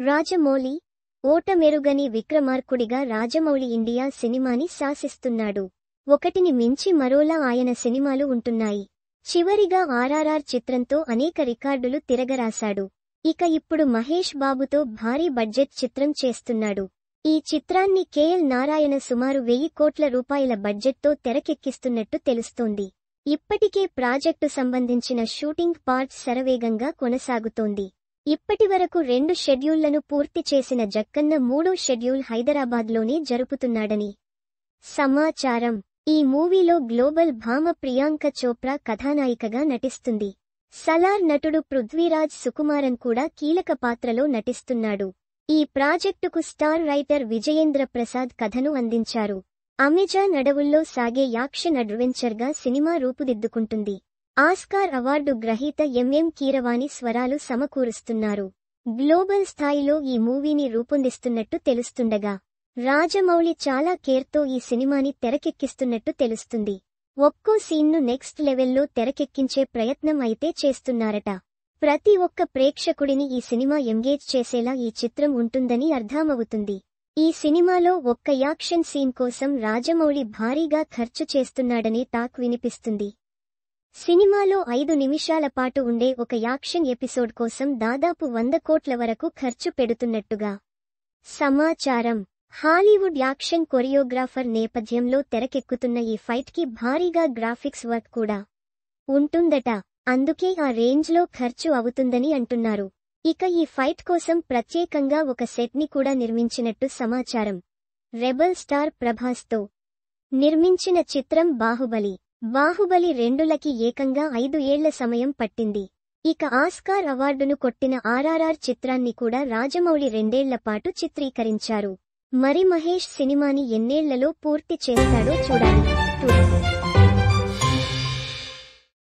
Rajamouli ఓటమెరుగని విక్రమార్కుడిగా Rajamouli India సినిమాని శాసిస్తున్నాడు. ఒకటిని మించి మరోలా ఆయన సినిమాలు ఉంటున్నాయి. చివరిగా ఆర్ఆర్ఆర్ చిత్రంతో అనేక రికార్డులు తిరగరాశాడు. ఇక ఇప్పుడు మహేష్ బాబుతో భారీ బడ్జెట్ చిత్రం చేస్తున్నాడు. ఈ చిత్రాన్ని కేఎల్ నారాయణ సుమారు 1000 కోట్ల రూపాయల బడ్జెట్తో తెరకెక్కిస్తున్నట్టు తెలుస్తోంది. ఇప్పటికే ప్రాజెక్టు సంబంధించిన షూటింగ్ పార్ట్స్ శరవేగంగా కొనసాగుతోంది. ఇప్పటివరకు 2 షెడ్యూళ్లను పూర్తి చేసిన జక్కన్న 3వ షెడ్యూల్ హైదరాబాద్లోనే జరుపుతున్నాడని సమాచారం. ఈ మూవీలో గ్లోబల్ భామ ప్రియాంక చోప్రా కథానాయికగా నటిస్తుంది. సలార్ నటుడు పృథ్వీరాజ్ సుకుమారన్ కూడా కీలక పాత్రలో నటిస్తున్నాడు. ఈ ప్రాజెక్టుకు స్టార్ రైటర్ విజయేంద్ర ప్రసాద్ కథను అందించారు. అమెజాన్ అడవుల్లో సాగే యాక్షన్ అడ్వెంచర్గా సినిమా రూపుదిద్దుకుంటుంది. ఆస్కార్ అవార్డు గ్రహీత ఎంఎం కీరవాణి స్వరాలు సమకూరుస్తున్నారు. గ్లోబల్ స్థాయిలో ఈ మూవీని రూపొందిస్తున్నట్టు తెలుస్తుండగా రాజమౌళి చాలా కేర్తో ఈ సినిమాని తెరకెక్కిస్తున్నట్టు తెలుస్తుంది. ఒక్కో సీన్ను నెక్స్ట్ లెవెల్లో తెరకెక్కించే ప్రయత్నం అయితే చేస్తున్నారట. ప్రతి ఒక్క ప్రేక్షకుడిని ఈ సినిమా ఎంగేజ్ చేసేలా ఈ చిత్రం ఉంటుందని అర్థమవుతుంది. ఈ సినిమాలో ఒక్క యాక్షన్ సీన్ కోసం రాజమౌళి భారీగా ఖర్చు చేస్తున్నాడనే టాక్ వినిపిస్తుంది. సినిమాలో 5 నిమిషాల పాటు ఉండే ఒక యాక్షన్ ఎపిసోడ్ కోసం దాదాపు 100 కోట్ల వరకు ఖర్చు పెడుతున్నట్టుగా సమాచారం. హాలీవుడ్ యాక్షన్ కొరియోగ్రాఫర్ నేపథ్యంలో తెరకెక్కుతున్న ఈ ఫైట్కి భారీగా గ్రాఫిక్స్ వర్క్ కూడా ఉంటుందట. అందుకే ఆ రేంజ్లో ఖర్చు అవుతుందని అంటున్నారు. ఇక ఈ ఫైట్ కోసం ప్రత్యేకంగా ఒక సెట్ని కూడా నిర్మించినట్టు సమాచారం. రెబల్ స్టార్ ప్రభాస్తో నిర్మించిన చిత్రం బాహుబలి 2కి ఏకంగా 5 ఏళ్ల సమయం పట్టింది. ఇక ఆస్కార్ అవార్డును కొట్టిన ఆర్ఆర్ఆర్ చిత్రాన్ని కూడా రాజమౌళి 2 ఏళ్ల పాటు చిత్రీకరించారు. మరి మహేష్ సినిమాని ఎన్నేళ్లలో పూర్తి చేస్తాడో చూడాలి.